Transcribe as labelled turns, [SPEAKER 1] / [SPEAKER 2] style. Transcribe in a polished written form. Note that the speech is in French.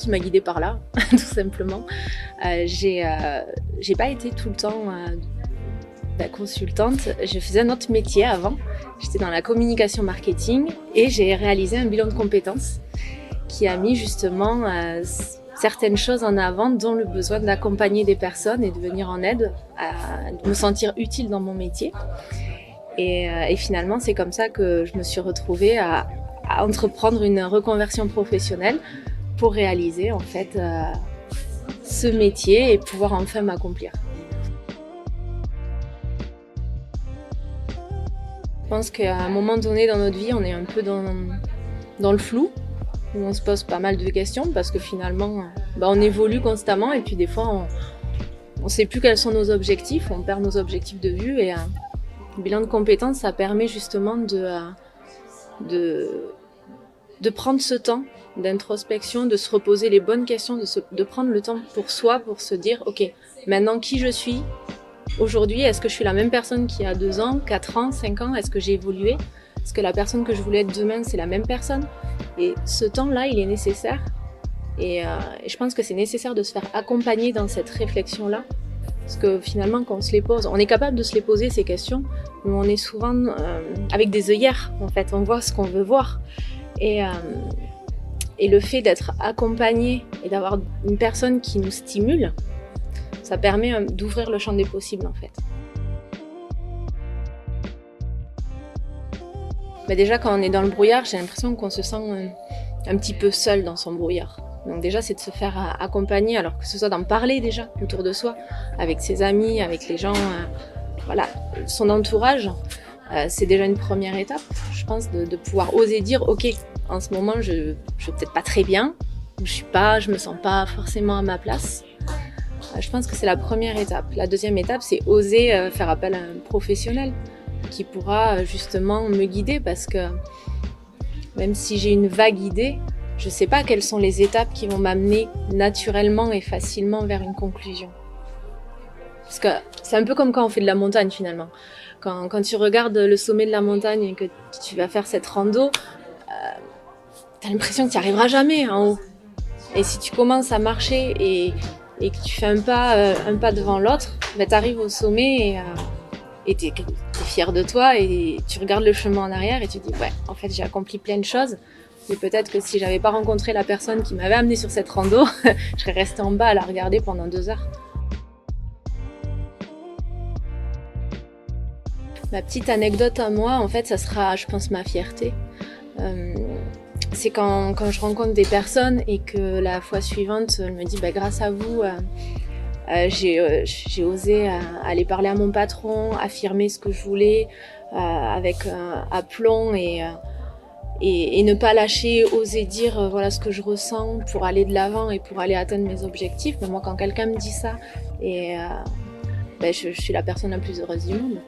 [SPEAKER 1] qui m'a guidée par là, tout simplement. J'ai pas été tout le temps consultante. Je faisais un autre métier avant. J'étais dans la communication marketing et j'ai réalisé un bilan de compétences qui a mis justement certaines choses en avant, dont le besoin d'accompagner des personnes et de venir en aide, de me sentir utile dans mon métier. Et finalement, c'est comme ça que je me suis retrouvée à entreprendre une reconversion professionnelle pour réaliser en fait ce métier et pouvoir enfin m'accomplir. Je pense qu'à un moment donné dans notre vie, on est un peu dans le flou, où on se pose pas mal de questions parce que finalement, on évolue constamment et puis des fois, on ne sait plus quels sont nos objectifs, on perd nos objectifs de vue et le bilan de compétences, ça permet justement de prendre ce temps d'introspection, de se reposer les bonnes questions, de prendre le temps pour soi, pour se dire, ok, maintenant qui je suis aujourd'hui, est-ce que je suis la même personne qu'il y a 2 ans, 4 ans, 5 ans, est-ce que j'ai évolué? Est-ce que la personne que je voulais être demain, c'est la même personne? Et ce temps-là, il est nécessaire. Et je pense que c'est nécessaire de se faire accompagner dans cette réflexion-là. Parce que finalement, quand on se les pose, on est capable de se les poser, ces questions, mais on est souvent avec des œillères, en fait. On voit ce qu'on veut voir. Et le fait d'être accompagné et d'avoir une personne qui nous stimule, ça permet d'ouvrir le champ des possibles, en fait. Mais déjà, quand on est dans le brouillard, j'ai l'impression qu'on se sent un petit peu seul dans son brouillard. Donc déjà, c'est de se faire accompagner, alors que ce soit d'en parler déjà autour de soi, avec ses amis, avec les gens, voilà, son entourage. C'est déjà une première étape, je pense, de pouvoir oser dire, ok, en ce moment, je vais peut-être pas très bien, je me sens pas forcément à ma place. Je pense que c'est la première étape. La deuxième étape, c'est oser faire appel à un professionnel qui pourra justement me guider, parce que même si j'ai une vague idée, je ne sais pas quelles sont les étapes qui vont m'amener naturellement et facilement vers une conclusion. Parce que c'est un peu comme quand on fait de la montagne finalement. Quand tu regardes le sommet de la montagne et que tu vas faire cette rando, tu as l'impression que tu n'y arriveras jamais en haut. Et si tu commences à marcher et que tu fais un pas devant l'autre, tu arrives au sommet et tu es fier de toi et tu regardes le chemin en arrière et tu te dis ouais, en fait j'ai accompli plein de choses. Mais peut-être que si j'avais pas rencontré la personne qui m'avait amenée sur cette rando, je serais restée en bas à la regarder pendant 2 heures. Ma petite anecdote à moi, en fait, ça sera, je pense, ma fierté. C'est quand je rencontre des personnes et que la fois suivante, elle me dit grâce à vous, j'ai osé aller parler à mon patron, affirmer ce que je voulais avec aplomb et ne pas lâcher, oser dire voilà ce que je ressens pour aller de l'avant et pour aller atteindre mes objectifs. Mais moi, quand quelqu'un me dit ça, je suis la personne la plus heureuse du monde.